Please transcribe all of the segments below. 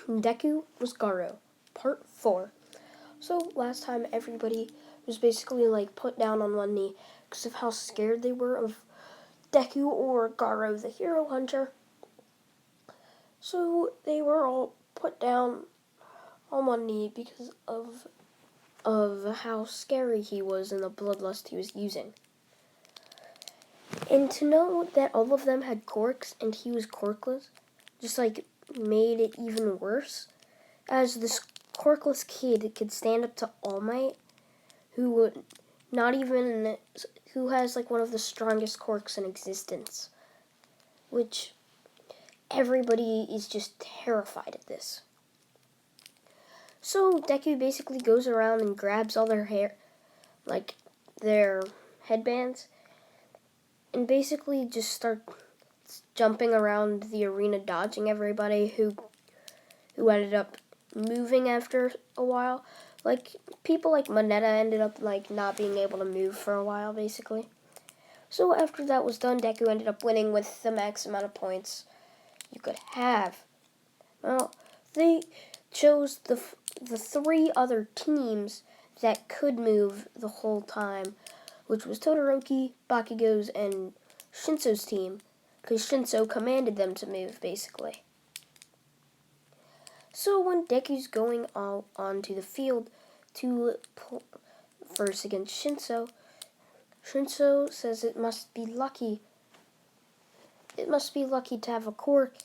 Deku was Garou, part 4. So last time everybody was basically like put down on one knee because of how scared they were of Deku or Garou, the hero hunter. So they were all put down on one knee because of how scary he was and the bloodlust he was using. And to know that all of them had corks and he was corkless just like made it even worse, as this corkless kid could stand up to All Might, who has like one of the strongest corks in existence, which everybody is just terrified of this. So Deku basically goes around and grabs all their hair, like their headbands, and basically just starts jumping around the arena, dodging everybody who ended up moving after a while. Like, people like Moneta ended up like not being able to move for a while, basically. So after that was done, Deku ended up winning with the max amount of points you could have. Well, they chose the 3 other teams that could move the whole time, which was Todoroki, Bakugo's, and Shinso's team, because Shinso commanded them to move, basically. So when Deku's going onto the field to first against Shinso, Shinso says it must be lucky. It must be lucky to have a cork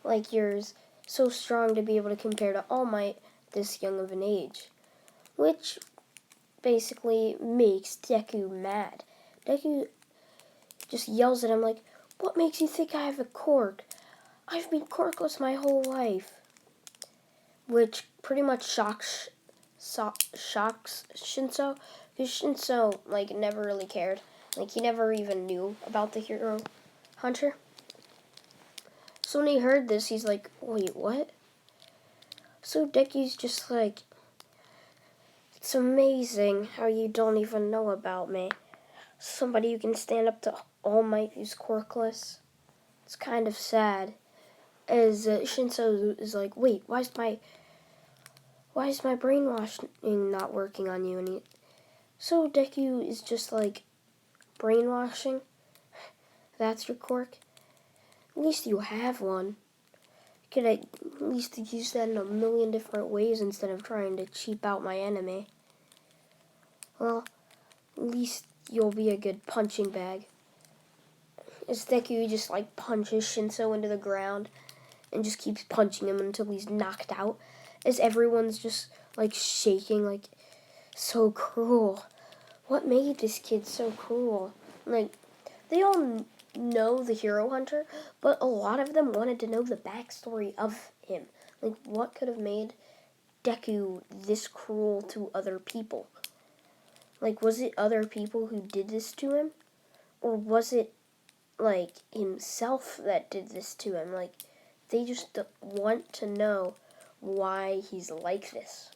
like yours, so strong to be able to compare to All Might this young of an age. Which basically makes Deku mad. Deku just yells at him like, "What makes you think I have a cork? I've been corkless my whole life." Which pretty much shocks Shinso, because Shinso like never really cared. Like, he never even knew about the hero hunter. So when he heard this, he's like, "Wait, what?" So Deku's just like, "It's amazing how you don't even know about me. Somebody who can stand up to All Might who's corkless. It's kind of sad." As Shinso is like, "Wait, why is my brainwashing not working on you?" So Deku is just like, "Brainwashing? That's your cork? At least you have one. You could at least use that in a million different ways instead of trying to cheap out my enemy. Well, at least you'll be a good punching bag." As Deku just like punches Shinso into the ground and just keeps punching him until he's knocked out, as everyone's just like shaking, like, so cruel. What made this kid so cruel? Like, they all know the hero hunter, but a lot of them wanted to know the backstory of him. Like, what could have made Deku this cruel to other people? Like, was it other people who did this to him? Or was it, like, himself that did this to him? Like, they just want to know why he's like this.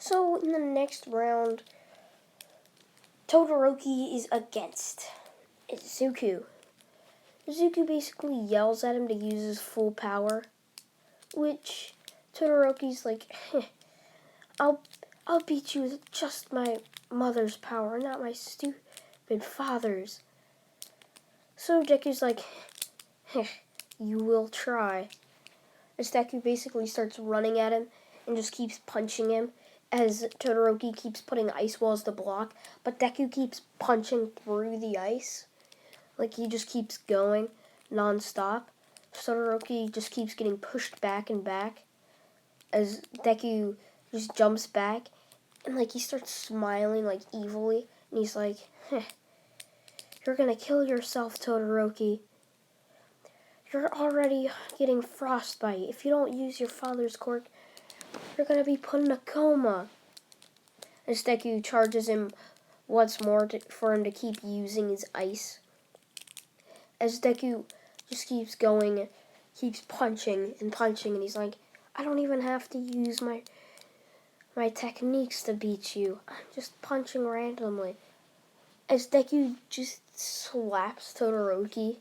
So in the next round, Todoroki is against Zuko. Zuko basically yells at him to use his full power, which Todoroki's like, I'll beat you with just my mother's power, not my stupid father's." So Deku's like, "You will try." As Deku basically starts running at him and just keeps punching him, as Todoroki keeps putting ice walls to block, but Deku keeps punching through the ice. Like, he just keeps going non-stop. Todoroki just keeps getting pushed back and back as Deku just jumps back, and like he starts smiling like evilly, and he's like, "You're gonna kill yourself, Todoroki. You're already getting frostbite. If you don't use your father's cork, you're gonna be put in a coma." As Deku charges him once more for him to keep using his ice. As Deku just keeps going, keeps punching, and he's like, "I don't even have to use my techniques to beat you. I'm just punching randomly." As Deku just slaps Todoroki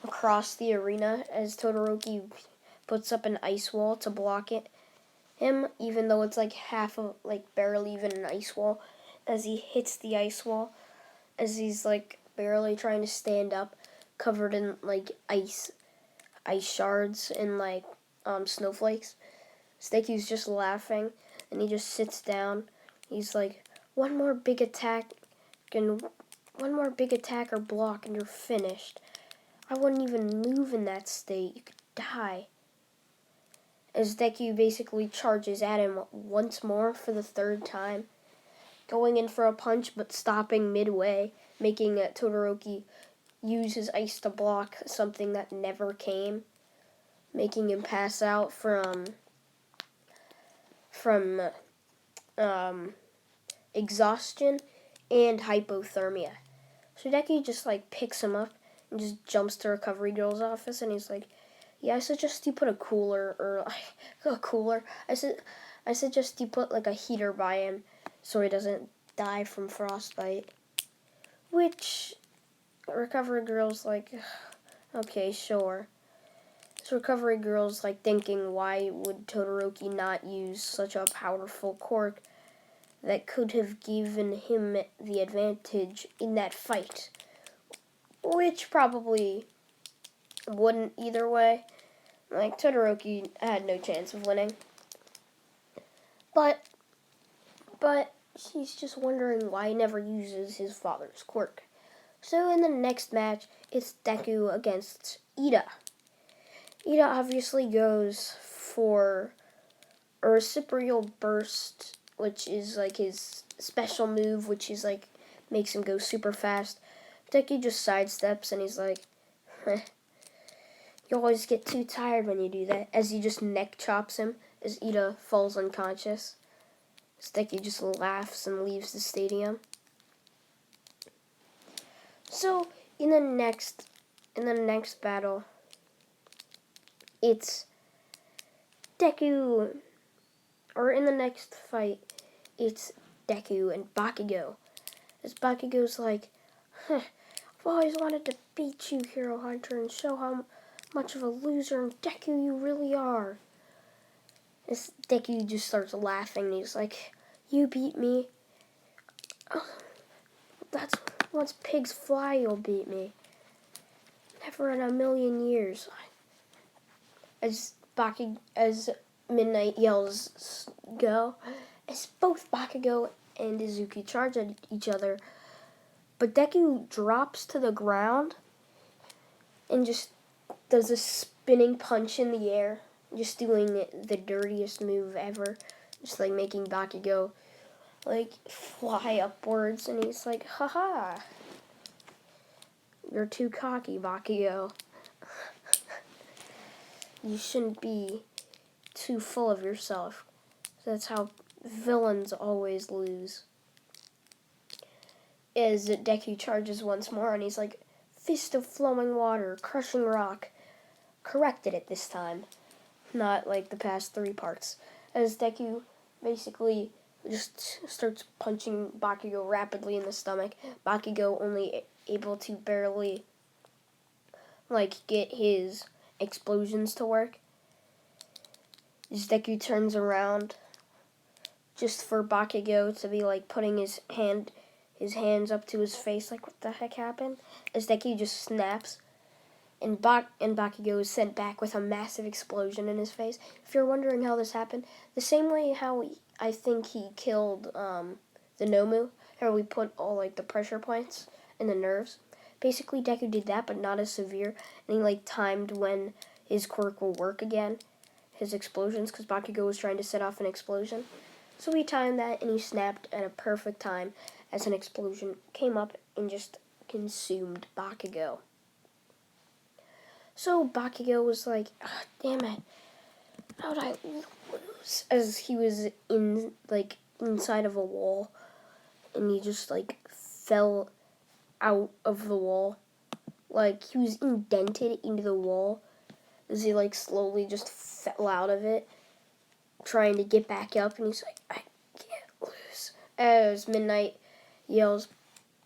across the arena, as Todoroki puts up an ice wall to block him, even though it's like barely even an ice wall. As he hits the ice wall, as he's like barely trying to stand up, covered in like ice shards and like snowflakes. Sticky's just laughing, and he just sits down. He's like, one more big attack or block, and you're finished. I wouldn't even move in that state. You could die. As Deku basically charges at him once more for the third time, going in for a punch but stopping midway, making Todoroki use his ice to block something that never came, making him pass out from exhaustion and hypothermia. So Deku just like picks him up and just jumps to Recovery Girl's office, and he's like, "Yeah, I suggest you put a cooler or a cooler. I suggest you put like a heater by him so he doesn't die from frostbite." Which Recovery Girl's like, "Okay, sure." So Recovery Girl's like thinking, why would Todoroki not use such a powerful quirk that could have given him the advantage in that fight? Which probably wouldn't either way. Like, Todoroki had no chance of winning. But she's just wondering why he never uses his father's quirk. So in the next match, it's Deku against Iida. Iida obviously goes for a reciprocal burst, which is like his special move, which is like makes him go super fast. Deku just sidesteps, and he's like, you always get too tired when you do that, as he just neck chops him as Iida falls unconscious. Deku just laughs and leaves the stadium. So in the next battle, it's Deku, or in the next fight, it's Deku and Bakugo. As Bakugo's like, I've always wanted to beat you, Hero Hunter, and show how much of a loser and Deku you really are. As Deku just starts laughing, and he's like, you beat me. That's once pigs fly, you'll beat me. Never in a million years. As Midnight yells go, as both Bakugo and Izuku charge at each other, but Deku drops to the ground and just does a spinning punch in the air, just doing the dirtiest move ever, just like making Bakugo like fly upwards, and he's like, haha, you're too cocky, Bakugo. You shouldn't be too full of yourself. That's how villains always lose. As Deku charges once more, and he's like, fist of flowing water, crushing rock. Corrected it this time, not like the past 3 parts. As Deku basically just starts punching Bakugo rapidly in the stomach. Bakugo only able to barely like get his explosions to work. As Deku turns around just for Bakugo to be like putting his hands up to his face, like, what the heck happened? As Deku just snaps, and Bakugo is sent back with a massive explosion in his face. If you're wondering how this happened, the same way how I think he killed the Nomu, how we put all like the pressure points in the nerves. Basically, Deku did that, but not as severe, and he like timed when his quirk will work again, his explosions, because Bakugo was trying to set off an explosion. So he timed that, and he snapped at a perfect time as an explosion came up and just consumed Bakugo. So Bakugo was like, oh, damn it, how did I lose? As he was inside of a wall, and he just like fell out of the wall. Like, he was indented into the wall as he like slowly just fell out of it, trying to get back up, and he's like, I can't lose. As Midnight yells,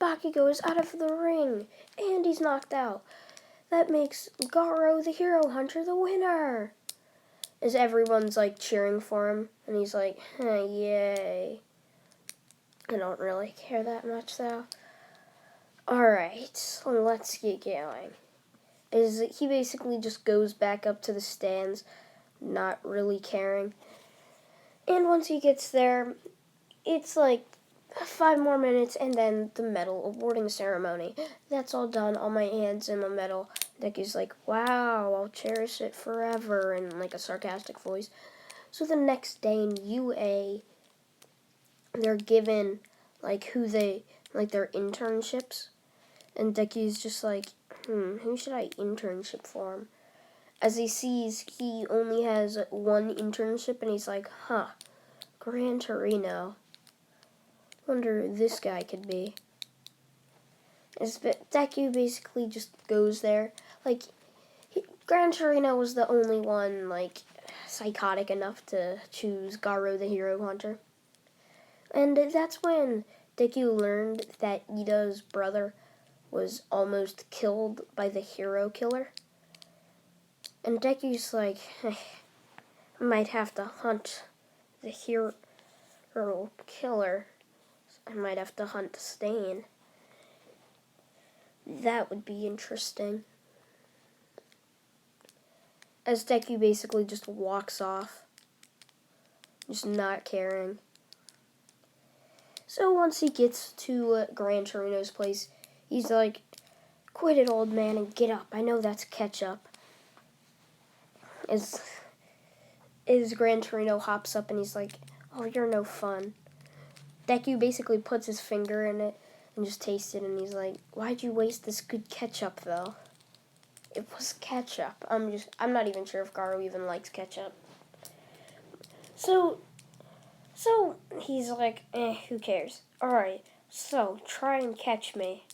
Bakugo is out of the ring, and he's knocked out. That makes Garou the Hero Hunter the winner. as everyone's like cheering for him, and he's like, yay. I don't really care that much though. Alright, so let's get going. He basically just goes back up to the stands, not really caring. And once he gets there, it's like 5 more minutes and then the medal awarding ceremony. That's all done, all my hands in the medal. Deku's like, wow, I'll cherish it forever, in like a sarcastic voice. So the next day in UA, they're given like their internships. And Deku's just like, who should I internship for him? As he sees he only has one internship, and he's like, Gran Torino. Wonder who this guy could be. Deku basically just goes there. Like, Gran Torino was the only one, like, psychotic enough to choose Garou the Hero Hunter. And that's when Deku learned that Iida's brother was almost killed by the hero killer. And Deku's like, I might have to hunt the hero killer. I might have to hunt Stain. That would be interesting. As Deku basically just walks off, just not caring. So once he gets to Gran Torino's place, he's like, quit it, old man, and get up. I know that's ketchup. As Gran Torino hops up and he's like, oh, you're no fun. Deku basically puts his finger in it and just tastes it, and he's like, why'd you waste this good ketchup, though? It was ketchup. I'm not even sure if Garou even likes ketchup. So he's like, who cares? Alright, so try and catch me.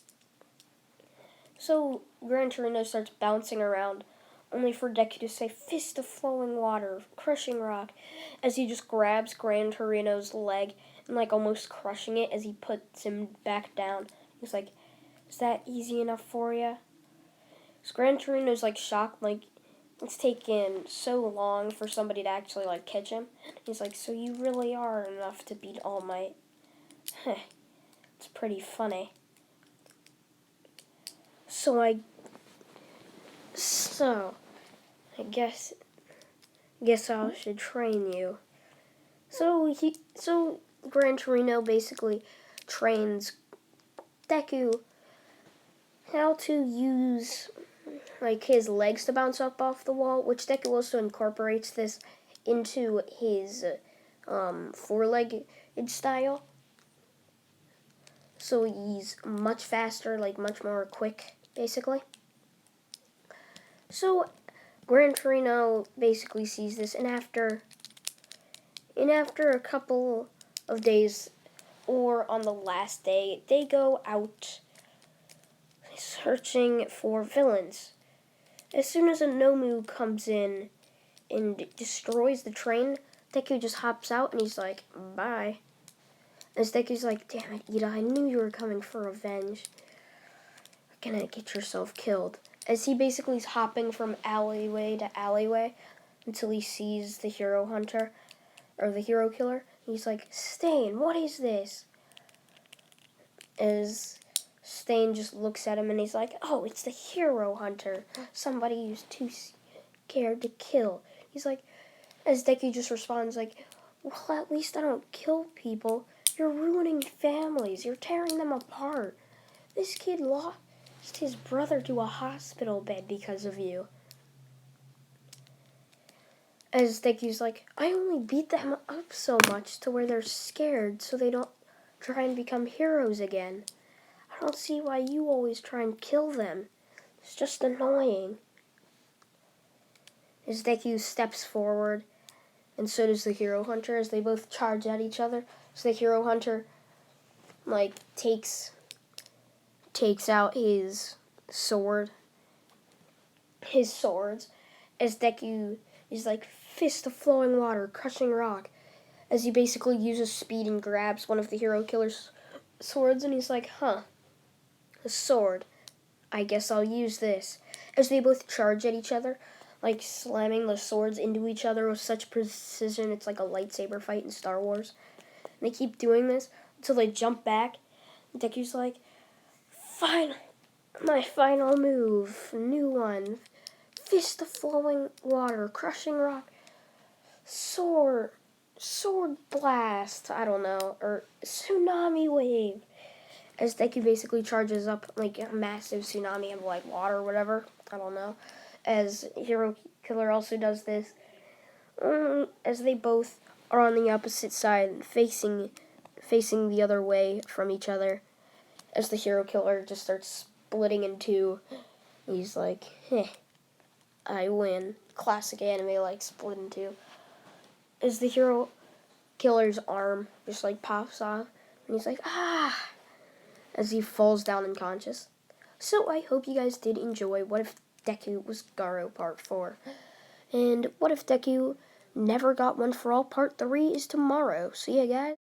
So Gran Torino starts bouncing around, only for Deku to say, fist of flowing water, crushing rock, as he just grabs Gran Torino's leg and like almost crushing it as he puts him back down. He's like, is that easy enough for you? So Gran Torino's like shocked, like it's taken so long for somebody to actually like catch him. He's like, so you really are enough to beat All Might. It's pretty funny. So I guess I should train you. So Gran Torino basically trains Deku how to use like his legs to bounce up off the wall, which Deku also incorporates this into his four-legged style. So he's much faster, like much more quick, basically. So Gran Torino basically sees this, and after a couple of days, or on the last day, they go out searching for villains. As soon as a Nomu comes in and destroys the train, Deku just hops out and he's like, bye. As Deku's like, damn it, Iida, I knew you were coming for revenge. You're gonna get yourself killed. As he basically is hopping from alleyway to alleyway until he sees the hero hunter, or the hero killer. He's like, Stain, what is this? As Stain just looks at him and he's like, oh, it's the hero hunter. Somebody who's too scared to kill. He's like, as Deku just responds like, well, at least I don't kill people. You're ruining families. You're tearing them apart. This kid lost his brother to a hospital bed because of you. As Deku's like, I only beat them up so much to where they're scared so they don't try and become heroes again. I don't see why you always try and kill them. It's just annoying. As Deku steps forward, and so does the hero hunter, as they both charge at each other. So the hero hunter, like, takes out his swords, as Deku is like, fist of flowing water, crushing rock, as he basically uses speed and grabs one of the hero killer's swords, and he's like, a sword. I guess I'll use this. As they both charge at each other, like slamming the swords into each other with such precision. It's like a lightsaber fight in Star Wars. And they keep doing this until they jump back. Deku's like, final, my final move, new one. Fist of flowing water, crushing rock, sword blast, I don't know, or tsunami wave. As Deku basically charges up like a massive tsunami of like water or whatever, I don't know. As Hero Killer also does this, as they both are on the opposite side, facing the other way from each other. As the Hero Killer just starts splitting in two, he's like, I win. Classic anime, like, split in two. As the Hero Killer's arm just like pops off, and he's like, ah, as he falls down unconscious. So I hope you guys did enjoy What If Deku Was Garou Part 4. And What If Deku Never Got One for All Part 3 is tomorrow. See ya, guys.